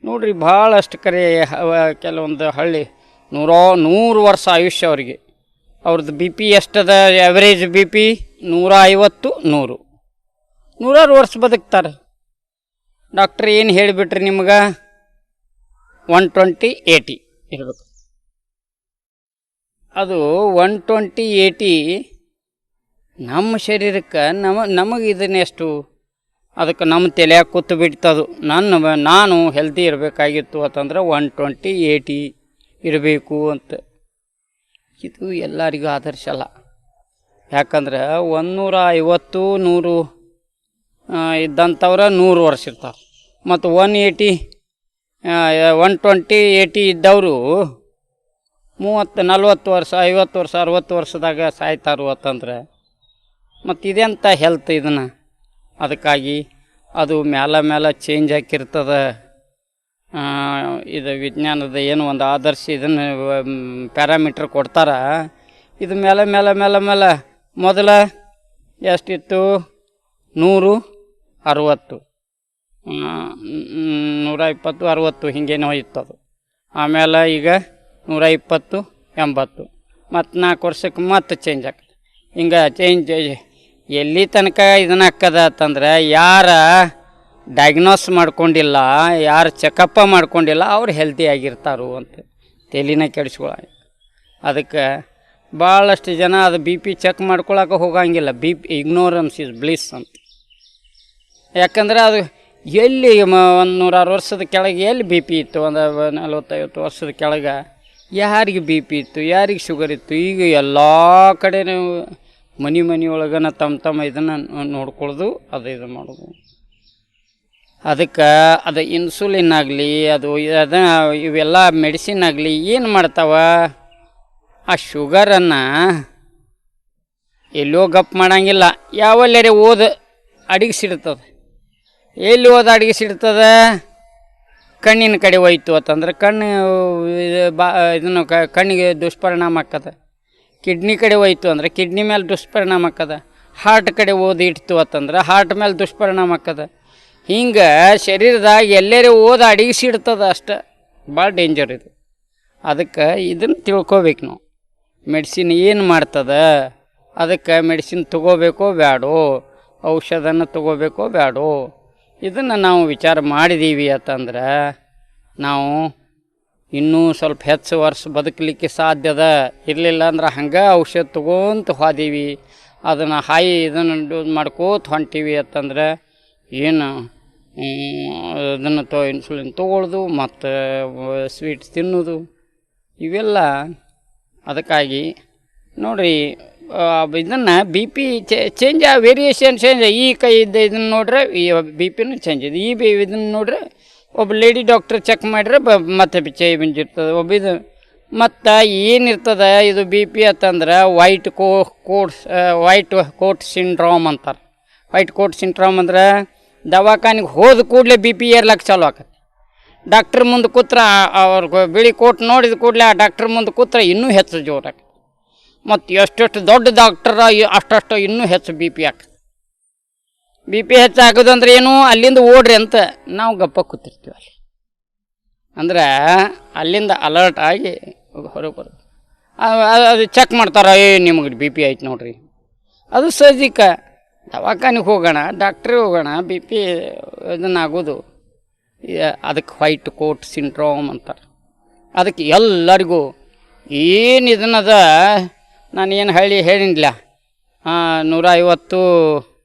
ನೋಡ್ರಿ ಭಾಳಷ್ಟು ಕರೆ ಕೆಲವೊಂದು ಹಳ್ಳಿ 100 ವರ್ಷ ಆಯುಷ್ಯ ಅವರಿಗೆ. ಅವ್ರದ್ದು ಬಿ ಪಿ ಎಷ್ಟದ, ಆ್ಯಾವ್ರೇಜ್ ಬಿ ಪಿ 150 100 100 ವರ್ಷ ಬದುಕ್ತಾರೆ. ಡಾಕ್ಟ್ರ್ ಏನು ಹೇಳಿಬಿಟ್ರಿ ನಿಮ್ಗೆ 120/80 ಇರಬೇಕು. ಅದು 120/80 ನಮ್ಮ ಶರೀರಕ್ಕೆ ನಮಗೆ ಇದನ್ನೆಷ್ಟು, ಅದಕ್ಕೆ ನಮ್ಮ ತಲೆಯಾಗ ಕೂತು ಬಿಡ್ತದು. ನಾನು ಹೆಲ್ದಿ ಇರಬೇಕಾಗಿತ್ತು ಅಂತಂದ್ರೆ 120/80 ಇರಬೇಕು ಅಂತ. ಇದು ಎಲ್ಲರಿಗೂ ಆದರ್ಶ ಅಲ್ಲ. ಯಾಕಂದ್ರೆ 150 100 ಇದ್ದಂಥವ್ರೆ 100 ವರ್ಷ ಇರ್ತಾರೆ. ಮತ್ತು 120/80 ಇದ್ದವರು 30 40 ವರ್ಷ 50 ವರ್ಷ 60 ವರ್ಷದಾಗ ಸಾಯ್ತಾರು ಅಂತಂದ್ರೆ ಮತ್ತು ಇದೆಂಥ ಹೆಲ್ತ್ ಇದನ್ನು. ಅದಕ್ಕಾಗಿ ಅದು ಮೇಲೆ ಚೇಂಜ್ ಆಗಿರ್ತದೆ. ಇದು ವಿಜ್ಞಾನದ ಏನು ಒಂದು ಆದರ್ಶ ಇದನ್ನು ಪ್ಯಾರಾಮೀಟ್ರ್ ಕೊಡ್ತಾರ. ಇದು ಮೇಲೆ ಮೊದಲ ಎಷ್ಟಿತ್ತು 100 60 120 60 ಹಿಂಗೇನೋ ಇತ್ತು ಅದು. ಆಮೇಲೆ ಈಗ 120 80 ಮತ್ತು 4 ವರ್ಷಕ್ಕೆ ಮತ್ತೆ ಚೇಂಜ್ ಆಗ್ತದೆ. ಹಿಂಗೆ ಚೇಂಜ್ ಎಲ್ಲಿ ತನಕ ಇದನ್ನು ಹಾಕದ ಅಂತಂದ್ರೆ ಯಾರ ಡಯಾಗ್ನೋಸ್ ಮಾಡ್ಕೊಂಡಿಲ್ಲ, ಯಾರು ಚೆಕಪ್ಪ ಮಾಡ್ಕೊಂಡಿಲ್ಲ ಅವ್ರು ಹೆಲ್ತಿ ಆಗಿರ್ತಾರು ಅಂತ ತಲೆನೇ ಕೆಡಿಸ್ಕೊಳ. ಅದಕ್ಕೆ ಭಾಳಷ್ಟು ಜನ ಅದು ಬಿ ಪಿ ಚೆಕ್ ಮಾಡ್ಕೊಳಕ್ಕೆ ಹೋಗಂಗಿಲ್ಲ. ಇಗ್ನೋರೆನ್ಸ್ ಇಸ್ ಬ್ಲಿಸ್ ಅಂತ. ಯಾಕಂದ್ರೆ ಅದು ಎಲ್ಲಿ 100 ವರ್ಷದ ಕೆಳಗೆ ಎಲ್ಲಿ ಬಿ ಪಿ ಇತ್ತು, ಒಂದು 40-50 ವರ್ಷದ ಕೆಳಗೆ ಯಾರಿಗೆ ಬಿ ಪಿ ಇತ್ತು, ಯಾರಿಗೆ ಶುಗರ್ ಇತ್ತು. ಈಗ ಎಲ್ಲ ಕಡೆ ಮನೆ ಒಳಗನ ತಮ್ಮ ಇದನ್ನು ನೋಡ್ಕೊಳ್ಳೋದು, ಅದು ಇದು ಮಾಡೋದು. ಅದಕ್ಕೆ ಅದು ಇನ್ಸುಲಿನ್ ಆಗಲಿ ಇವೆಲ್ಲ ಮೆಡಿಸಿನ್ ಆಗಲಿ ಏನು ಮಾಡ್ತಾವ, ಆ ಶುಗರನ್ನು ಎಲ್ಲೋ ಗಪ್ ಮಾಡಂಗಿಲ್ಲ, ಯಾವಲ್ಲೇ ಅಡಗಿಸಿಡ್ತದೆ. ಎಲ್ಲಿ ಅಡಗಿಸಿಡ್ತದೆ, ಕಣ್ಣಿನ ಕಡೆ ಹೋಯ್ತು ಅಂತಂದ್ರೆ ಕಣ್ಣು ಇದನ್ನು ಕಣ್ಣಿಗೆ ದುಷ್ಪರಿಣಾಮ ಆಗ್ತದೆ. ಕಿಡ್ನಿ ಕಡೆ ಹೋಯ್ತು ಅಂದರೆ ಕಿಡ್ನಿ ಮೇಲೆ ದುಷ್ಪರಿಣಾಮ ಆಗ್ತದೆ. ಹಾರ್ಟ್ ಕಡೆ ಇಡ್ತು ಅಂತಂದ್ರೆ ಹಾರ್ಟ್ ಮೇಲೆ ದುಷ್ಪರಿಣಾಮ ಆಗ್ತದೆ. ಹಿಂಗೆ ಶರೀರದಾಗ ಎಲ್ಲರೂ ಅಡಗಿಸಿಡ್ತದೆ ಅಷ್ಟೆ. ಭಾಳ ಡೇಂಜರ್ ಇದು. ಅದಕ್ಕೆ ಇದನ್ನು ತಿಳ್ಕೊಬೇಕು ನಾವು. ಮೆಡಿಸಿನ್ ಏನು ಮಾಡ್ತದೆ, ಅದಕ್ಕೆ ಮೆಡಿಸಿನ್ ತೊಗೋಬೇಕೋ ಬೇಡೋ, ಔಷಧನ ತೊಗೋಬೇಕೋ ಬೇಡೋ, ಇದನ್ನು ನಾವು ವಿಚಾರ ಮಾಡಿದ್ದೀವಿ ಅಂತಂದ್ರೆ ನಾವು ಇನ್ನೂ ಸ್ವಲ್ಪ ಹೆಚ್ಚು ವರ್ಷ ಬದುಕಲಿಕ್ಕೆ ಸಾಧ್ಯದ. ಇರಲಿಲ್ಲ ಅಂದ್ರೆ ಹಂಗೆ ಔಷಧ ತೊಗೊಂತ ಹೋದೀವಿ, ಅದನ್ನು ಇದನ್ನು ಡೋಸ್ ಮಾಡ್ಕೋತ ಹೊಂಟೀವಿ ಅಂತಂದ್ರೆ ಏನು ಅದನ್ನು ಇನ್ಸುಲಿನ್ ತೊಗೊಳ್ಳೋದು ಮತ್ತು ಸ್ವೀಟ್ಸ್ ತಿನ್ನೋದು ಇವೆಲ್ಲ. ಅದಕ್ಕಾಗಿ ನೋಡಿರಿ, ಇದನ್ನು B P change variation change. ಈ ಇದನ್ನು ನೋಡ್ರೆ ಈ ಬಿ ಪಿನೂ ಚೇಂಜ್ ಇದೆ. ಇದನ್ನು ನೋಡ್ರೆ ಒಬ್ಬ ಲೇಡಿ ಡಾಕ್ಟ್ರ್ ಚೆಕ್ ಮಾಡಿದ್ರೆ ಮತ್ತೆ ಚೇಂಜ್ ಇರ್ತದೆ. ಇದು ಮತ್ತು ಏನಿರ್ತದೆ ಇದು ಬಿ ಪಿ ಅಂತಂದ್ರೆ ವೈಟ್ ಕೋಟ್ ಸಿಂಡ್ರೋಮ್ ಅಂತಾರೆ. ವೈಟ್ ಕೋಟ್ ಸಿಂಡ್ರೋಮ್ ಅಂದ್ರೆ ದವಾಖಾನಿಗೆ ಹೋದ ಕೂಡಲೇ ಬಿ ಪಿ ಏರ್ಲಕ್ಕೆ ಚಾಲು ಆಕತ್ತೆ. ಡಾಕ್ಟ್ರ್ ಮುಂದೆ ಕೂತ್ರೆ ಅವ್ರಿಗೆ ಬಿಳಿ ಕೋಟ್ ನೋಡಿದ ಕೂಡಲೇ ಆ ಡಾಕ್ಟ್ರ್ ಮುಂದೆ ಕೂತ್ರೆ ಇನ್ನೂ ಹೆಚ್ಚು ಜೋರಾಗ್ತದೆ. ಮತ್ತು ಎಷ್ಟೆಷ್ಟು ದೊಡ್ಡ ಡಾಕ್ಟರ ಅಷ್ಟು ಇನ್ನೂ ಹೆಚ್ಚು ಬಿ ಪಿ ಆಗ್ತದೆ. ಬಿ ಪಿ ಹೆಚ್ಚಾಗೋದಂದ್ರೆ ಏನು, ಅಲ್ಲಿಂದ ಓಡ್ರಿ ಅಂತ ನಾವು ಗಪ್ಪ ಕೂತಿರ್ತೀವಿ. ಅಲ್ಲಿ ಅಂದ್ರೆ ಅಲ್ಲಿಂದ ಅಲರ್ಟ್ ಆಗಿ ಹೊರಗೆ ಬರೋದು. ಅದು ಚೆಕ್ ಮಾಡ್ತಾರೆ, ನಿಮಗೆ ಬಿ ಪಿ ಆಯ್ತು ನೋಡ್ರಿ. ಅದು ಸಹಜಿಕ. ದವಾಖಾನಿಗೆ ಹೋಗೋಣ, ಡಾಕ್ಟ್ರಿಗೆ ಹೋಗೋಣ, ಬಿ ಪಿ ಇದನ್ನಾಗೋದು. ಅದಕ್ಕೆ ವೈಟ್ ಕೋಟ್ ಸಿಂಡ್ರೋಮ್ ಅಂತಾರೆ. ಅದಕ್ಕೆ ಎಲ್ಲರಿಗೂ ಏನು ಇದನ್ನದ ನಾನು ಏನು ಹೇಳಿನಿಲ್ಲ 150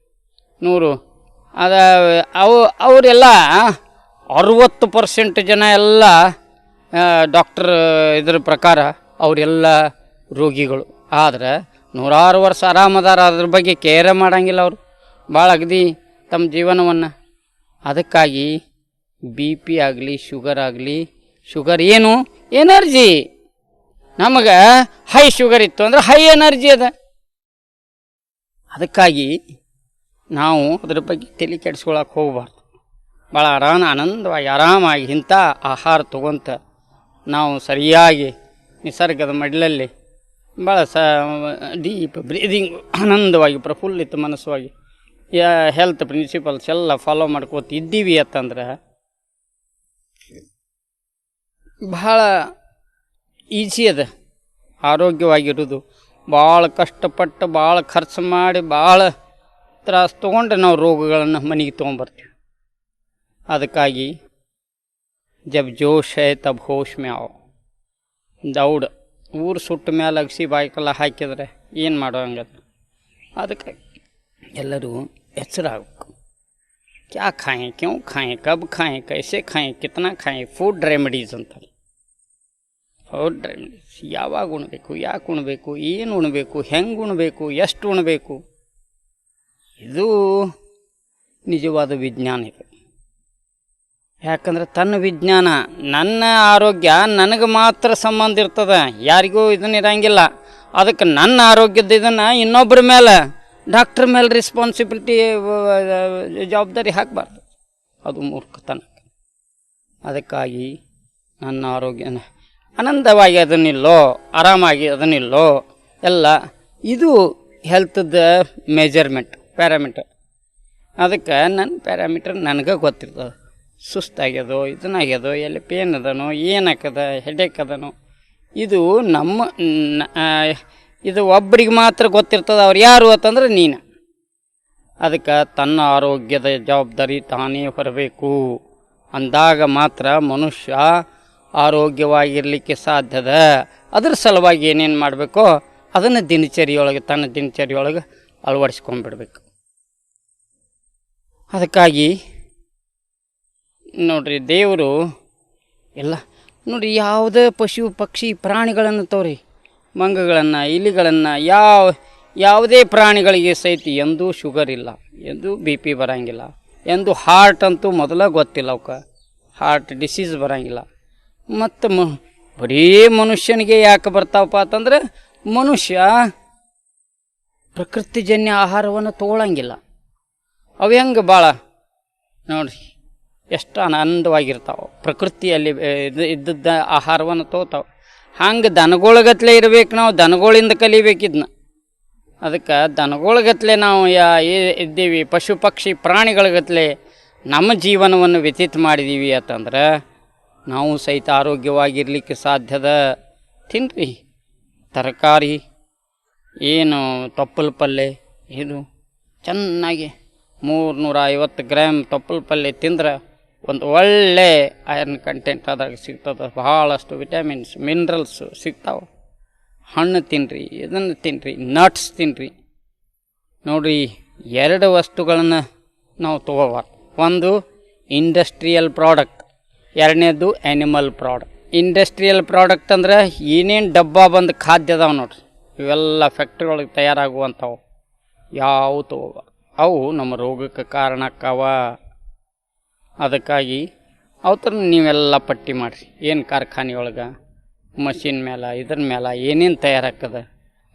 100 ಅವರೆಲ್ಲ 60% ಜನ ಎಲ್ಲ ಡಾಕ್ಟ್ರ್ ಇದ್ರ ಪ್ರಕಾರ ಅವರೆಲ್ಲ ರೋಗಿಗಳು. ಆದರೆ 100 ವರ್ಷ ಆರಾಮದಾರ, ಅದ್ರ ಬಗ್ಗೆ ಕೇರೆ ಮಾಡೋಂಗಿಲ್ಲ ಅವರು ಭಾಳ ಅಗದಿ ತಮ್ಮ ಜೀವನವನ್ನು. ಅದಕ್ಕಾಗಿ ಬಿ ಪಿ ಆಗಲಿ ಶುಗರ್ ಏನು ಎನರ್ಜಿ. ನಮಗೆ ಹೈ ಶುಗರ್ ಇತ್ತು ಅಂದ್ರೆ ಹೈ ಎನರ್ಜಿ ಅದ. ಅದಕ್ಕಾಗಿ ನಾವು ಅದ್ರ ಬಗ್ಗೆ ತಲೆ ಕೆಡಿಸ್ಕೊಳಕ್ಕೆ ಹೋಗಬಾರ್ದು. ಭಾಳ ಆರಾಮಾಗಿ ಇಂಥ ಆಹಾರ ತೊಗೊಂತ ನಾವು ಸರಿಯಾಗಿ ನಿಸರ್ಗದ ಮಡ್ಲಲ್ಲಿ ಭಾಳ ಡೀಪ್ ಬ್ರೀದಿಂಗ್ ಆನಂದವಾಗಿ ಪ್ರಫುಲ್ಲಿತ ಮನಸ್ಸುವಾಗಿ ಹೆಲ್ತ್ ಪ್ರಿನ್ಸಿಪಲ್ಸ್ ಎಲ್ಲ ಫಾಲೋ ಮಾಡ್ಕೋತ ಇದ್ದೀವಿ ಅಂತಂದ್ರೆ ಭಾಳ ಈಸಿ ಅದ ಆರೋಗ್ಯವಾಗಿರೋದು. ಭಾಳ ಕಷ್ಟಪಟ್ಟು ಭಾಳ ಖರ್ಚು ಮಾಡಿ ಭಾಳ ತ್ರಾಸು ತೊಗೊಂಡು ನಾವು ರೋಗಗಳನ್ನು ಮನೆಗೆ ತೊಗೊಂಬರ್ತೀವಿ. ಅದಕ್ಕಾಗಿ ಜಬ್ ಜೋಶ್ ಹೈ ತಬ್ ಹೋಶ್ ಮೇ ಆವ್. ದೌಡ್ ಊರು ಸುಟ್ಟ ಮೇಲೆ ಅಗಸಿ ಬಾಯ್ಕೆಲ್ಲ ಹಾಕಿದ್ರೆ ಏನು ಮಾಡೋಂಗದ. ಅದಕ್ಕೆ ಎಲ್ಲರೂ ಎಚ್ಚರಾಗಬೇಕು. ಕ್ಯಾ ಖಾಯೆ, ಕ್ಯೂ ಖಾಯೆ, ಕಬ್ ಖಾಯೆ, ಕೈಸೆ ಖಾಯೆ, ಕಿತ್ನಾ ಖಾಯೆ. ಫುಡ್ ರೆಮಿಡೀಸ್ ಅಂತಾರೆ. ಫುಡ್ ರೆಮಿಡೀಸ್ ಯಾವಾಗ ಉಣಬೇಕು, ಯಾಕೆ ಉಣಬೇಕು, ಏನು ಉಣಬೇಕು, ಹೆಂಗೆ ಉಣಬೇಕು, ಎಷ್ಟು ಉಣಬೇಕು, ಇದು ನಿಜವಾದ ವಿಜ್ಞಾನ ಇದು. ಯಾಕಂದ್ರೆ ತನ್ನ ವಿಜ್ಞಾನ, ನನ್ನ ಆರೋಗ್ಯ ನನಗೆ ಮಾತ್ರ ಸಂಬಂಧ ಇರ್ತದೆ, ಯಾರಿಗೂ ಇದನ್ನಿರಂಗಿಲ್ಲ. ಅದಕ್ಕೆ ನನ್ನ ಆರೋಗ್ಯದ ಇದನ್ನು ಇನ್ನೊಬ್ಬರ ಮೇಲೆ, ಡಾಕ್ಟ್ರ್ ಮೇಲೆ ರೆಸ್ಪಾನ್ಸಿಬಿಲಿಟಿ ಜವಾಬ್ದಾರಿ ಹಾಕಬಾರ್ದು. ಅದು ಮೂರ್ಖತನ. ಅದಕ್ಕಾಗಿ ನನ್ನ ಆರೋಗ್ಯನ ಆನಂದವಾಗಿ ಅದನ್ನಿಲ್ಲೋ, ಆರಾಮಾಗಿ ಅದನ್ನಿಲ್ಲೋ ಎಲ್ಲ ಇದು ಹೆಲ್ತ್ದ ಮೆಜರ್ಮೆಂಟ್, ಪ್ಯಾರಾಮೀಟರ್. ಅದಕ್ಕೆ ನನ್ನ ಪ್ಯಾರಾಮೀಟರ್ ನನಗೆ ಗೊತ್ತಿರ್ತದೆ. ಸುಸ್ತಾಗ್ಯದೋ, ಇದನ್ನಾಗ್ಯದೋ, ಎಲ್ಲಿ ಪೇನ್ ಅದನೋ, ಏನಾಕದ, ಹೆಡೇಕ್ ಅದನೋ, ಇದು ಇದು ಒಬ್ಬರಿಗೆ ಮಾತ್ರ ಗೊತ್ತಿರ್ತದೆ. ಅವ್ರು ಯಾರು ಅಂತಂದ್ರೆ ನೀನು. ಅದಕ್ಕೆ ತನ್ನ ಆರೋಗ್ಯದ ಜವಾಬ್ದಾರಿ ತಾನೇ ಹೊರಬೇಕು. ಅಂದಾಗ ಮಾತ್ರ ಮನುಷ್ಯ ಆರೋಗ್ಯವಾಗಿರಲಿಕ್ಕೆ ಸಾಧ್ಯದ. ಅದ್ರ ಸಲುವಾಗಿ ಏನೇನು ಮಾಡಬೇಕೋ ಅದನ್ನು ದಿನಚರಿಯೊಳಗೆ, ತನ್ನ ದಿನಚರಿಯೊಳಗೆ ಅಳವಡಿಸ್ಕೊಂಡ್ಬಿಡ್ಬೇಕು. ಅದಕ್ಕಾಗಿ ನೋಡ್ರಿ, ದೇವರು ಎಲ್ಲ ನೋಡಿರಿ, ಯಾವುದೇ ಪಶು ಪಕ್ಷಿ ಪ್ರಾಣಿಗಳನ್ನು ತೋರಿ, ಮಂಗಗಳನ್ನು, ಇಲಿಗಳನ್ನು, ಯಾವುದೇ ಪ್ರಾಣಿಗಳಿಗೆ ಸಹಿತ ಎಂದೂ ಶುಗರ್ ಇಲ್ಲ, ಎಂದೂ ಬಿ ಪಿ ಬರೋಂಗಿಲ್ಲ, ಎಂದು ಹಾರ್ಟ್ ಅಂತೂ ಮೊದಲ ಗೊತ್ತಿಲ್ಲ ಅವಕ್ಕೆ, ಹಾರ್ಟ್ ಡಿಸೀಸ್ ಬರೋಂಗಿಲ್ಲ. ಮತ್ತು ಬರೀ ಮನುಷ್ಯನಿಗೆ ಯಾಕೆ ಬರ್ತಾವಪ್ಪ ಅಂತಂದ್ರೆ ಮನುಷ್ಯ ಪ್ರಕೃತಿಜನ್ಯ ಆಹಾರವನ್ನು ತೊಗೊಳಂಗಿಲ್ಲ. ಅವು ಹೆಂಗೆ ಭಾಳ ನೋಡಿರಿ ಎಷ್ಟು ಆನಂದವಾಗಿರ್ತಾವೆ, ಪ್ರಕೃತಿಯಲ್ಲಿ ಇದ್ದದ್ದ ಆಹಾರವನ್ನು ತೊಗೋತಾವೆ. ಹಂಗೆ ದನಗೊಳಗತ್ಲೆ ಇರ್ಬೇಕು. ನಾವು ದನಗಳಿಂದ ಕಲಿಬೇಕಿದ್ನ. ಅದಕ್ಕೆ ದನಗೊಳಗತ್ಲೆ ನಾವು ಇದ್ದೀವಿ, ಪಶು ಪಕ್ಷಿ ಪ್ರಾಣಿಗಳಿಗತ್ಲೆ ನಮ್ಮ ಜೀವನವನ್ನು ವ್ಯತೀತ ಮಾಡಿದ್ದೀವಿ ಅಂತಂದ್ರೆ ನಾವು ಸಹಿತ ಆರೋಗ್ಯವಾಗಿರಲಿಕ್ಕೆ ಸಾಧ್ಯದ. ತಿನ್ನಿರಿ ತರಕಾರಿ, ಏನು ತೊಪ್ಪಲು ಪಲ್ಯ, ಇದು ಚೆನ್ನಾಗಿ 350 ಗ್ರಾಮ್ ತೊಪ್ಪಲು ಪಲ್ಯ ತಿಂದ್ರೆ ಒಂದು ಒಳ್ಳೆ ಐರನ್ ಕಂಟೆಂಟ್ ಅದ್ರಾಗ ಸಿಗ್ತದೆ. ಭಾಳಷ್ಟು ವಿಟಮಿನ್ಸ್, ಮಿನರಲ್ಸು ಸಿಗ್ತಾವೆ. ಹಣ್ಣು ತಿನ್ನಿರಿ, ಇದನ್ನು ತಿನ್ನಿರಿ, ನಟ್ಸ್ ತಿನ್ನಿರಿ. ನೋಡಿರಿ, 2 ವಸ್ತುಗಳನ್ನು ನಾವು ತೊಗೋಬಾರ್ದು. ಒಂದು ಇಂಡಸ್ಟ್ರಿಯಲ್ ಪ್ರಾಡಕ್ಟ್, ಎರಡನೇದು ಆ್ಯನಿಮಲ್ ಪ್ರಾಡಕ್ಟ್. ಇಂಡಸ್ಟ್ರಿಯಲ್ ಪ್ರಾಡಕ್ಟ್ ಅಂದ್ರೆ ಏನೇನು ಡಬ್ಬ ಬಂದು ಖಾದ್ಯ ಅದಾವೆ ನೋಡ್ರಿ, ಇವೆಲ್ಲ ಫ್ಯಾಕ್ಟ್ರಿ ಒಳಗೆ ತಯಾರಾಗುವಂಥವು ಯಾವ ತೊಗೋಬಾರ್ದು. ಅವು ನಮ್ಮ ರೋಗಕ್ಕೆ ಕಾರಣಕ್ಕವ. ಅದಕ್ಕಾಗಿ ಅವತ್ರ ನೀವೆಲ್ಲ ಪಟ್ಟಿ ಮಾಡಿರಿ. ಏನು ಕಾರ್ಖಾನೆಯೊಳಗೆ ಮಷಿನ್ ಮೇಲೆ, ಇದ್ರ ಮೇಲೆ ಏನೇನು ತಯಾರಾಗ್ತದ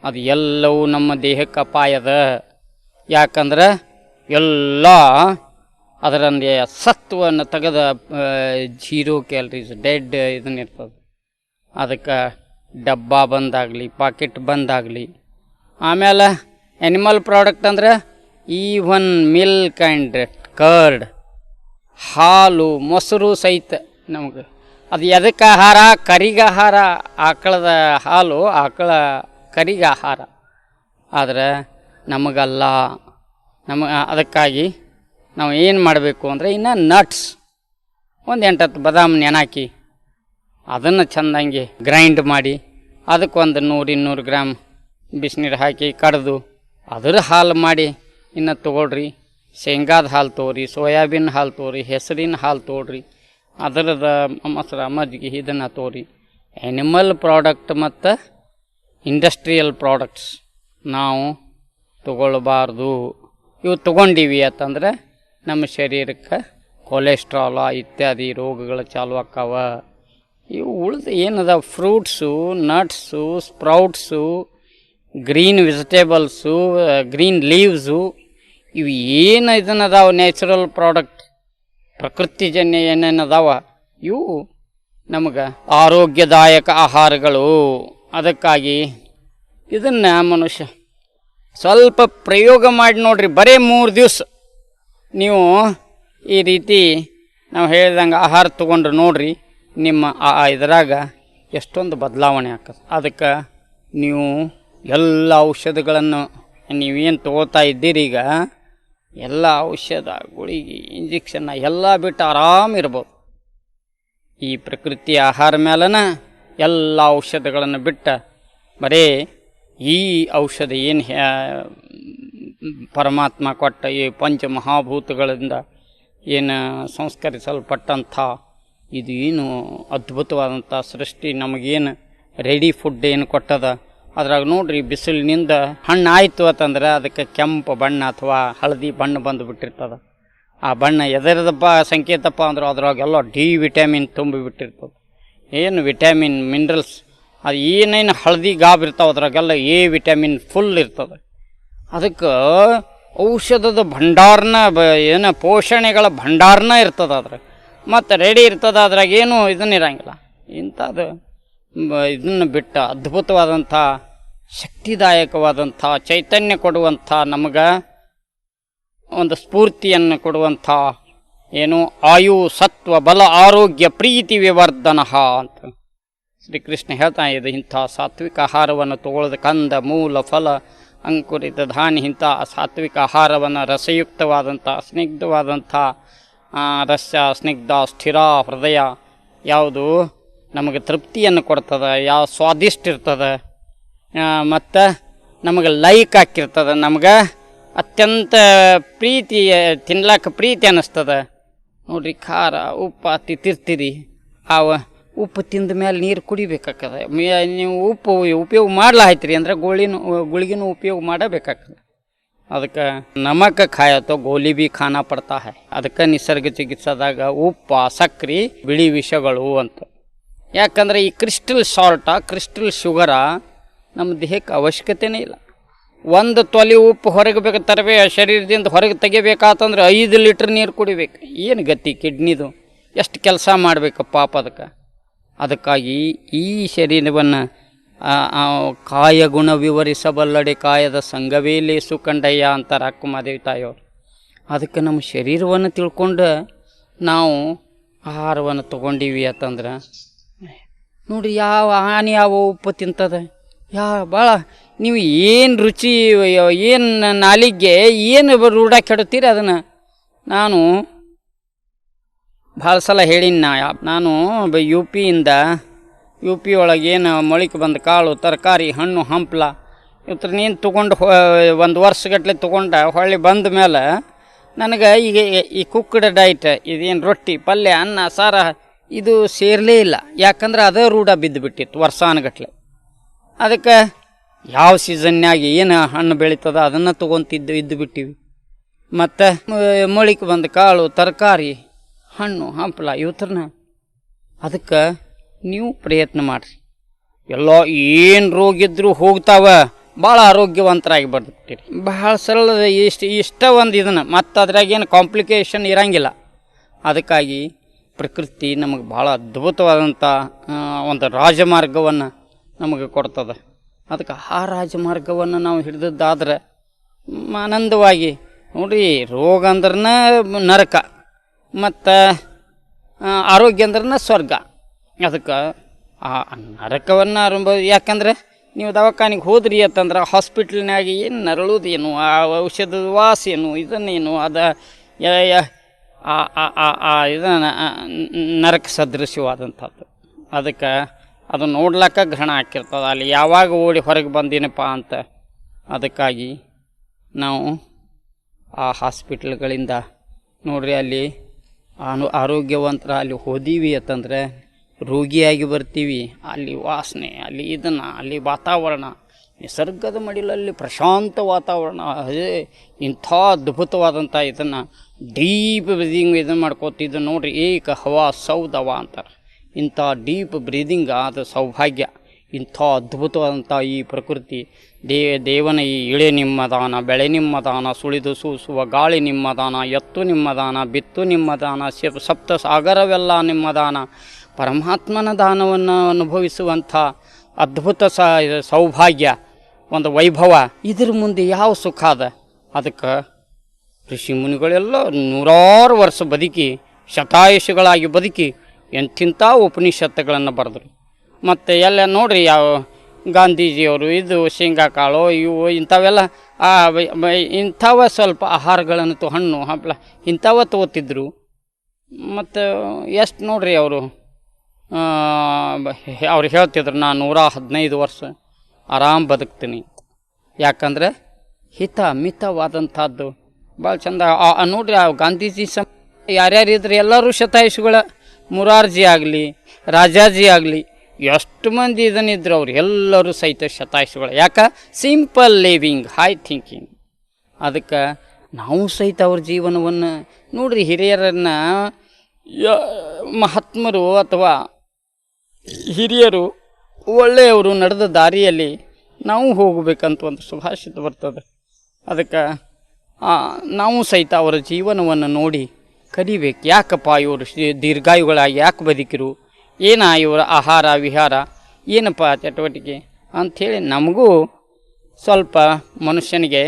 ಅದು ಎಲ್ಲವೂ ನಮ್ಮ ದೇಹಕ್ಕೆ ಅಪಾಯದ. ಯಾಕಂದ್ರೆ ಎಲ್ಲ ಅದರಂದೇ ಸತ್ವವನ್ನು ತೆಗೆದ 0 ಕ್ಯಾಲರೀಸ್, ಡೆಡ್ ಇದನ್ನಿರ್ತದೆ. ಅದಕ್ಕೆ ಡಬ್ಬ ಬಂದಾಗಲಿ, ಪಾಕೆಟ್ ಬಂದಾಗಲಿ. ಆಮೇಲೆ ಆ್ಯನಿಮಲ್ ಪ್ರಾಡಕ್ಟ್ ಅಂದ್ರೆ ಈವನ್ ಮಿಲ್ಕ್ ಆ್ಯಂಡ್ ಕರ್ಡ್, ಹಾಲು, ಮೊಸರು ಸಹಿತ ನಮಗೆ ಅದು ಎದಕ್ಕೆ ಆಹಾರ? ಕರಿಗೆ ಆಹಾರ. ಆಕಳದ ಹಾಲು ಆಕಳ ಕರಿಗೆ ಆಹಾರ. ಆದರೆ ನಮಗಲ್ಲ. ಅದಕ್ಕಾಗಿ ನಾವು ಏನು ಮಾಡಬೇಕು ಅಂದರೆ, ಇನ್ನು ನಟ್ಸ್ ಒಂದು 8-10 ಬಾದಾಮ್ ನೆನಾಕಿ ಅದನ್ನು ಚೆಂದಂಗೆ ಗ್ರೈಂಡ್ ಮಾಡಿ ಅದಕ್ಕೊಂದು 100-200 ಗ್ರಾಮ್ ಬಿಸಿನೀರು ಹಾಕಿ ಕಡ್ದು ಅದರ ಹಾಲು ಮಾಡಿ ಇನ್ನು ತೊಗೊಳ್ರಿ. ಶೇಂಗಾದ ಹಾಲು ತೊಗೊರಿ, ಸೋಯಾಬೀನ್ ಹಾಲು ತೊಗೊರಿ, ಹೆಸರಿನ ಹಾಲು ತೊಗೊಳ್ರಿ, ಅದರದ ಮೊಸರು, ಮಜ್ಜಿಗೆ ಇದನ್ನು ತೊಗೊರಿ. ಆ್ಯನಿಮಲ್ ಪ್ರಾಡಕ್ಟ್ ಮತ್ತು ಇಂಡಸ್ಟ್ರಿಯಲ್ ಪ್ರಾಡಕ್ಟ್ಸ್ ನಾವು ತೊಗೊಳ್ಬಾರ್ದು. ಇವು ತೊಗೊಂಡೀವಿ ಅಂತಂದ್ರೆ ನಮ್ಮ ಶರೀರಕ್ಕೆ ಕೊಲೆಸ್ಟ್ರಾಲ ಇತ್ಯಾದಿ ರೋಗಗಳು ಚಾಲು ಆಕ್ಕಾವ. ಇವು ಉಳಿದು ಏನದ fruits, nuts, sprouts, green vegetables, green leaves, ಇವು ಏನು ಇದನ್ನದಾವ ನ್ಯಾಚುರಲ್ ಪ್ರಾಡಕ್ಟ್, ಪ್ರಕೃತಿಜನ್ಯ ಏನೇನದಾವ ಇವು ನಮಗೆ ಆರೋಗ್ಯದಾಯಕ ಆಹಾರಗಳು. ಅದಕ್ಕಾಗಿ ಇದನ್ನು ಮನುಷ್ಯ ಸ್ವಲ್ಪ ಪ್ರಯೋಗ ಮಾಡಿ ನೋಡ್ರಿ. ಬರೀ 3 ದಿವಸ ನೀವು ಈ ರೀತಿ ನಾವು ಹೇಳ್ದಂಗೆ ಆಹಾರ ತೊಗೊಂಡ್ರೆ ನೋಡ್ರಿ, ನಿಮ್ಮ ಇದರಾಗ ಎಷ್ಟೊಂದು ಬದಲಾವಣೆ ಆಗ್ತದೆ. ಅದಕ್ಕೆ ನೀವು ಎಲ್ಲ ಔಷಧಗಳನ್ನು ನೀವೇನು ತೊಗೊಳ್ತಾ ಇದ್ದೀರಿ ಈಗ, ಎಲ್ಲ ಔಷಧ ಗುಳಿಗೆ ಇಂಜೆಕ್ಷನ್ನ ಎಲ್ಲ ಬಿಟ್ಟು ಆರಾಮಿರ್ಬೋದು. ಈ ಪ್ರಕೃತಿ ಆಹಾರ ಮೇಲನ ಎಲ್ಲ ಔಷಧಗಳನ್ನು ಬಿಟ್ಟು ಬರೀ ಈ ಔಷಧ ಏನು ಪರಮಾತ್ಮ ಕೊಟ್ಟ ಈ ಪಂಚಮಹಾಭೂತಗಳಿಂದ ಏನು ಸಂಸ್ಕರಿಸಲ್ಪಟ್ಟಂಥ ಇದು ಏನು ಅದ್ಭುತವಾದಂಥ ಸೃಷ್ಟಿ ನಮಗೇನು ರೆಡಿ ಫುಡ್ ಏನು ಕೊಟ್ಟದ, ಅದ್ರಾಗ ನೋಡ್ರಿ ಬಿಸಿಲಿನಿಂದ ಹಣ್ಣು ಆಯಿತು ಅಂತಂದ್ರೆ ಅದಕ್ಕೆ ಕೆಂಪು ಬಣ್ಣ ಅಥವಾ ಹಳದಿ ಬಣ್ಣ ಬಂದು ಬಿಟ್ಟಿರ್ತದೆ. ಆ ಬಣ್ಣ ಎದರದಪ್ಪ ಸಂಕೇತಪ್ಪ ಅಂದ್ರೆ ಅದ್ರಾಗೆಲ್ಲ ಡಿ ವಿಟಮಿನ್ ತುಂಬಿಬಿಟ್ಟಿರ್ತದೆ. ಏನು ವಿಟಮಿನ್ ಮಿನರಲ್ಸ್ ಅದು ಏನೇನು ಹಳದಿ ಗಾಬಿರ್ತಾವೆ ಅದ್ರಾಗೆಲ್ಲ ಎ ವಿಟಮಿನ್ ಫುಲ್ ಇರ್ತದೆ. ಅದಕ್ಕೆ ಔಷಧದ ಭಂಡಾರನ ಏನು ಪೋಷಣೆಗಳ ಭಂಡಾರನ ಇರ್ತದೆ ಅದ್ರಾಗ, ಮತ್ತು ರೆಡಿ ಇರ್ತದೆ. ಅದ್ರಾಗ ಏನು ಇದನ್ನಿರಂಗಿಲ್ಲ. ಇಂಥದ್ದು ಇದನ್ನು ಬಿಟ್ಟು ಅದ್ಭುತವಾದಂಥ ಶಕ್ತಿದಾಯಕವಾದಂಥ ಚೈತನ್ಯ ಕೊಡುವಂಥ ನಮಗೆ ಒಂದು ಸ್ಫೂರ್ತಿಯನ್ನು ಕೊಡುವಂಥ ಏನು ಆಯು ಸತ್ವ ಬಲ ಆರೋಗ್ಯ ಪ್ರೀತಿ ವಿವರ್ಧನ ಅಂತ ಶ್ರೀಕೃಷ್ಣ ಹೇಳ್ತಾ ಇದೆ. ಇಂಥ ಸಾತ್ವಿಕ ಆಹಾರವನ್ನು ತಗೊಳ್ಳೋದು ಕಂದ ಮೂಲ ಫಲ ಅಂಕುರಿತ ಧಾನ್ಯ ಇಂಥ ಸಾತ್ವಿಕ ಆಹಾರವನ್ನು ರಸಯುಕ್ತವಾದಂಥ ಸ್ನಿಗ್ಧವಾದಂಥ ರಸ ಸ್ನಿಗ್ಧ ಸ್ಥಿರ ಹೃದಯ ಯಾವುದು ನಮಗೆ ತೃಪ್ತಿಯನ್ನು ಕೊಡ್ತದೆ, ಯಾವ ಸ್ವಾದಿಷ್ಟ ಇರ್ತದೆ, ಮತ್ತು ನಮಗೆ ಲೈಕ್ ಹಾಕಿರ್ತದೆ, ನಮ್ಗೆ ಅತ್ಯಂತ ಪ್ರೀತಿ ತಿನ್ಲಾಕ ಪ್ರೀತಿ ಅನ್ನಿಸ್ತದೆ. ನೋಡ್ರಿ ಖಾರ ಉಪ್ಪು ತಿರ್ತೀರಿ, ಆ ಉಪ್ಪು ತಿಂದ ಮೇಲೆ ನೀರು ಕುಡಿಬೇಕಾಗ್ತದೆ. ನೀವು ಉಪ್ಪು ಉಪಯೋಗ ಮಾಡ್ಲಾಯ್ತೀರಿ ಅಂದ್ರೆ ಗುಳಿಗಿನೂ ಉಪಯೋಗ ಮಾಡಬೇಕಾಗ್ತದೆ. ಅದಕ್ಕೆ ನಮಕ ಖಾಯತೋ ಗೋಲಿ ಬಿ ಖಾನಾ ಪಡ್ತಾ ಹೈ. ಅದಕ್ಕೆ ನಿಸರ್ಗ ಚಿಕಿತ್ಸಾದಾಗ ಉಪ್ಪು ಸಕ್ರೆ ಬಿಳಿ ವಿಷಗಳು ಅಂತ. ಯಾಕಂದರೆ ಈ ಕ್ರಿಸ್ಟಲ್ ಸಾಲ್ಟ ಕ್ರಿಸ್ಟಲ್ ಶುಗರ ನಮ್ಮ ದೇಹಕ್ಕೆ ಅವಶ್ಯಕತೆನೇ ಇಲ್ಲ. ಒಂದು ತೊಲೆ ಉಪ್ಪು ಹೊರಗೆ ಬೇಕು ತರಬೇ ಶರೀರದಿಂದ ಹೊರಗೆ ತೆಗಿಬೇಕಾತಂದ್ರೆ 5 ಲೀಟ್ರ್ ನೀರು ಕುಡಿಬೇಕು. ಏನು ಗತಿ ಕಿಡ್ನಿದು ಎಷ್ಟು ಕೆಲಸ ಮಾಡಬೇಕು ಪಾಪ. ಅದಕ್ಕಾಗಿ ಈ ಶರೀರವನ್ನು ಕಾಯಗುಣ ವಿವರಿಸಬಲ್ಲಡೆ ಕಾಯದ ಸಂಘವೇ ಲೇಸು ಕಂಡಯ್ಯ ಅಂತಾರೆ ಅಕ್ಕುಮಾದೇವಿ ತಾಯಿಯವರು. ಅದಕ್ಕೆ ನಮ್ಮ ಶರೀರವನ್ನು ತಿಳ್ಕೊಂಡು ನಾವು ಆಹಾರವನ್ನು ತೊಗೊಂಡೀವಿ ಅಂತಂದ್ರೆ ನೋಡಿರಿ ಯಾವ ಹಾನಿ ಯಾವ ಉಪ್ಪು ತಿಂತದೆ ಭಾಳ ನೀವು ಏನು ರುಚಿ ಏನು ನಾಲಿಗೆ ಏನು ರೂಢ ಕೆಡುತ್ತೀರಿ ಅದನ್ನು. ನಾನು ಭಾಳ ಸಲ ಹೇಳೀನಿ. ನಾನು ಯು ಪಿ ಒಳಗೆ ಏನು ಮೊಳಕೆ ಬಂದ ಕಾಳು ತರಕಾರಿ ಹಣ್ಣು ಹಂಪ್ಲ ಇವತ್ತನೇನು ತೊಗೊಂಡು 1 ವರ್ಷಗಟ್ಟಲೆ ತೊಗೊಂಡು ಹೊಳ್ಳಿ ಬಂದ ಮೇಲೆ ನನಗೆ ಈಗ ಈ ಕುಕ್ಕಡ್ ಡೈಟ್ ಇದೇನು ರೊಟ್ಟಿ ಪಲ್ಯ ಅನ್ನ ಸಾರ ಇದು ಸೇರಲೇ ಇಲ್ಲ. ಯಾಕಂದ್ರೆ ಅದೇ ರೂಢ ಬಿದ್ದುಬಿಟ್ಟಿತ್ತು ವರ್ಷಾನುಗಟ್ಲೆ. ಅದಕ್ಕೆ ಯಾವ ಸೀಸನ್ಯಾಗಿ ಏನು ಹಣ್ಣು ಬೆಳೀತದ ಅದನ್ನು ಇದ್ದು ಬಿಟ್ಟಿವಿ. ಮತ್ತು ಮೊಳಕೆ ಬಂದ ಕಾಳು ತರಕಾರಿ ಹಣ್ಣು ಹಂಪಲ ಇವತ್ತರನ್ನ ಅದಕ್ಕೆ ನೀವು ಪ್ರಯತ್ನ ಮಾಡಿರಿ. ಎಲ್ಲ ಏನು ರೋಗ ಇದ್ದರೂ ಹೋಗ್ತಾವೆ, ಭಾಳ ಆರೋಗ್ಯವಂತರಾಗಿ ಬರ್ತೀರಿ. ಭಾಳ ಸರಳ ಇಷ್ಟ ಒಂದು ಇದನ್ನು ಮತ್ತು ಅದ್ರಾಗೇನು ಕಾಂಪ್ಲಿಕೇಶನ್ ಇರೋಂಗಿಲ್ಲ. ಅದಕ್ಕಾಗಿ ಪ್ರಕೃತಿ ನಮಗೆ ಭಾಳ ಅದ್ಭುತವಾದಂಥ ಒಂದು ರಾಜಮಾರ್ಗವನ್ನು ನಮಗೆ ಕೊಡ್ತದೆ. ಅದಕ್ಕೆ ಆ ರಾಜಮಾರ್ಗವನ್ನು ನಾವು ಹಿಡಿದದ್ದಾದ್ರೆ ಆನಂದವಾಗಿ ನೋಡಿರಿ. ರೋಗ ಅಂದ್ರೆ ನರಕ ಮತ್ತು ಆರೋಗ್ಯ ಅಂದ್ರೆ ಸ್ವರ್ಗ. ಅದಕ್ಕೆ ಆ ನರಕವನ್ನು ಯಾಕಂದರೆ ನೀವು ದವಾಖಾನಿಗೆ ಹೋದ್ರಿ ಅಂತಂದ್ರೆ ಹಾಸ್ಪಿಟ್ಲ್ನಾಗ ಏನು ನರಳುವುದೇನು, ಆ ಔಷಧದ ವಾಸ ಏನು, ಇದನ್ನೇನು ಇದನ್ನು ನರಕ ಸದೃಶ್ಯವಾದಂಥದ್ದು. ಅದಕ್ಕೆ ಅದು ನೋಡ್ಲಿಕ್ಕೆ ಗ್ರಹಣ ಹಾಕಿರ್ತದೆ ಅಲ್ಲಿ ಯಾವಾಗ ಓಡಿ ಹೊರಗೆ ಬಂದಿನಪ್ಪ ಅಂತ. ಅದಕ್ಕಾಗಿ ನಾವು ಆ ಹಾಸ್ಪಿಟ್ಲ್ಗಳಿಂದ ನೋಡ್ರಿ ಅಲ್ಲಿ ಆರೋಗ್ಯವಂತರ ಅಲ್ಲಿ ಹೋದೀವಿ ಅಂತಂದರೆ ರೋಗಿಯಾಗಿ ಬರ್ತೀವಿ. ಅಲ್ಲಿ ವಾಸನೆ, ಅಲ್ಲಿ ವಾತಾವರಣ, ನಿಸರ್ಗದ ಮಡಿಲಲ್ಲಿ ಪ್ರಶಾಂತ ವಾತಾವರಣ, ಇಂಥ ಅದ್ಭುತವಾದಂಥ ಇದನ್ನು ಡೀಪ್ ಬ್ರೀದಿಂಗ್ ಇದನ್ನು ಮಾಡ್ಕೋತಿದ್ದು ನೋಡ್ರಿ. ಏಕ ಹವಾ ಸೌದವ ಅಂತಾರೆ. ಇಂಥ ಡೀಪ್ ಬ್ರೀದಿಂಗ್ ಅದು ಸೌಭಾಗ್ಯ. ಇಂಥ ಅದ್ಭುತವಾದಂಥ ಈ ಪ್ರಕೃತಿ ದೇವನ ಈ ಇಳೆ ನಿಮ್ಮ ದಾನ, ಬೆಳೆ ನಿಮ್ಮ ದಾನ, ಸುಳಿದು ಸೂಸುವ ಗಾಳಿ ನಿಮ್ಮ ದಾನ, ಎತ್ತು ನಿಮ್ಮ ದಾನ, ಬಿತ್ತು ನಿಮ್ಮ ದಾನ, ಸಪ್ತ ಸಾಗರವೆಲ್ಲ ನಿಮ್ಮ ದಾನ, ಪರಮಾತ್ಮನ ದಾನವನ್ನು ಅನುಭವಿಸುವಂಥ ಅದ್ಭುತ ಸೌಭಾಗ್ಯ, ಒಂದು ವೈಭವ. ಇದ್ರ ಮುಂದೆ ಯಾವ ಸುಖ ಅದ? ಅದಕ್ಕೆ ಋಷಿ ಮುನಿಗಳೆಲ್ಲ 100 ವರ್ಷ ಬದುಕಿ ಶತಾಯುಷಿಗಳಾಗಿ ಬದುಕಿ ಎಂಥಿಂಥ ಉಪನಿಷತ್ತುಗಳನ್ನು ಬರೆದ್ರು. ಮತ್ತು ಎಲ್ಲ ನೋಡಿರಿ ಯಾವ ಗಾಂಧೀಜಿಯವರು ಇದು ಶೇಂಗಾ ಕಾಳು ಇವು ಇಂಥವೆಲ್ಲ ಇಂಥವ ಸ್ವಲ್ಪ ಆಹಾರಗಳನ್ನು ಹಣ್ಣು ಹಂಪಲ ಇಂಥವ ತಗೋತಿದ್ರು. ಮತ್ತು ಎಷ್ಟು ನೋಡ್ರಿ ಅವರು ಅವ್ರು ಹೇಳ್ತಿದ್ರು, ನಾನು 115 ವರ್ಷ ಆರಾಮ್ ಬದುಕ್ತೀನಿ. ಯಾಕಂದ್ರೆ ಹಿತ ಮಿತವಾದಂಥದ್ದು ಭಾಳ ಚಂದ. ನೋಡ್ರಿ ಆ ಗಾಂಧೀಜಿ ಯಾರ್ಯಾರು ಇದ್ರೆ ಎಲ್ಲರೂ ಶತಾಯುಷಿಗಳ, ಮುರಾರ್ಜಿ ಆಗಲಿ ರಾಜಾಜಿ ಆಗಲಿ ಎಷ್ಟು ಮಂದಿ ಇದನ್ನಿದ್ರು ಅವ್ರು ಎಲ್ಲರೂ ಸಹಿತ ಶತಾಯುಷಿಗಳು. ಯಾಕೆ? Simple living, high thinking. ಅದಕ್ಕೆ ನಾವು ಸಹಿತ ಅವ್ರ ಜೀವನವನ್ನು ನೋಡ್ರಿ, ಹಿರಿಯರನ್ನು ಮಹಾತ್ಮರು ಅಥವಾ ಹಿರಿಯರು ಒಳ್ಳೆಯವರು ನಡೆದ ದಾರಿಯಲ್ಲಿ ನಾವು ಹೋಗಬೇಕಂತ ಒಂದು ಸುಭಾಷಿತ ಬರ್ತದೆ. ಅದಕ್ಕೆ ನಾವು ಸಹಿತ ಅವರ ಜೀವನವನ್ನು ನೋಡಿ ಕಲಿಬೇಕು. ಯಾಕಪ್ಪ ಇವರು ದೀರ್ಘಾಯುಗಳಾಗಿ ಯಾಕೆ ಬದುಕಿರು, ಏನ ಇವರ ಆಹಾರ ವಿಹಾರ ಏನಪ್ಪ ಚಟುವಟಿಕೆ ಅಂಥೇಳಿ ನಮಗೂ ಸ್ವಲ್ಪ ಮನುಷ್ಯನಿಗೆ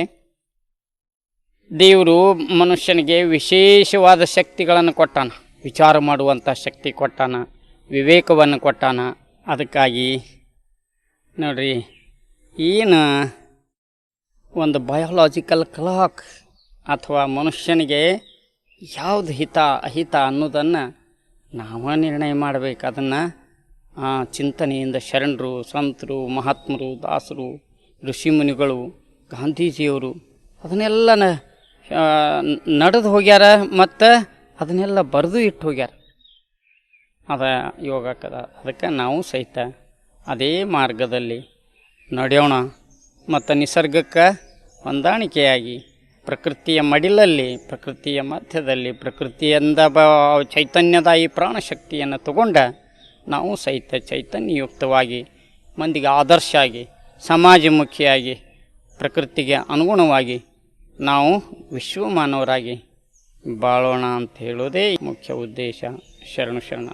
ದೇವರು ಮನುಷ್ಯನಿಗೆ ವಿಶೇಷವಾದ ಶಕ್ತಿಗಳನ್ನು ಕೊಟ್ಟಾನ, ವಿಚಾರ ಮಾಡುವಂಥ ಶಕ್ತಿ ಕೊಟ್ಟಾನ, ವಿವೇಕವನ್ನು ಕೊಟ್ಟಾನ. ಅದಕ್ಕಾಗಿ ನೋಡ್ರಿ, ಏನು ಒಂದು ಬಯೋಲಾಜಿಕಲ್ ಕ್ಲಾಕ್ ಅಥವಾ ಮನುಷ್ಯನಿಗೆ ಯಾವುದು ಹಿತ ಅಹಿತ ಅನ್ನೋದನ್ನು ನಾವು ನಿರ್ಣಯ ಮಾಡಬೇಕು. ಅದನ್ನು ಚಿಂತನೆಯಿಂದ ಶರಣರು, ಸಂತರು, ಮಹಾತ್ಮರು, ದಾಸರು, ಋಷಿಮುನಿಗಳು, ಗಾಂಧೀಜಿಯವರು ಅದನ್ನೆಲ್ಲ ನಡೆದು ಹೋಗ್ಯಾರ ಮತ್ತು ಅದನ್ನೆಲ್ಲ ಬರೆದು ಇಟ್ಟು ಹೋಗ್ಯಾರ. ಅದ ಯೋಗಕ್ಕದ. ಅದಕ್ಕೆ ನಾವು ಸಹಿತ ಅದೇ ಮಾರ್ಗದಲ್ಲಿ ನಡೆಯೋಣ ಮತ್ತು ನಿಸರ್ಗಕ್ಕೆ ಹೊಂದಾಣಿಕೆಯಾಗಿ ಪ್ರಕೃತಿಯ ಮಡಿಲಲ್ಲಿ, ಪ್ರಕೃತಿಯ ಮಧ್ಯದಲ್ಲಿ, ಪ್ರಕೃತಿಯಿಂದ ಚೈತನ್ಯದಾಯಿ ಪ್ರಾಣಶಕ್ತಿಯನ್ನು ತಗೊಂಡ ನಾವು ಸಹಿತ ಚೈತನ್ಯಯುಕ್ತವಾಗಿ ಮಂದಿಗೆ ಆದರ್ಶ ಆಗಿ ಸಮಾಜಮುಖಿಯಾಗಿ ಪ್ರಕೃತಿಗೆ ಅನುಗುಣವಾಗಿ ನಾವು ವಿಶ್ವಮಾನವರಾಗಿ ಬಾಳೋಣ ಅಂತ ಹೇಳೋದೇ ಮುಖ್ಯ ಉದ್ದೇಶ. ಶರಣು ಶರಣ.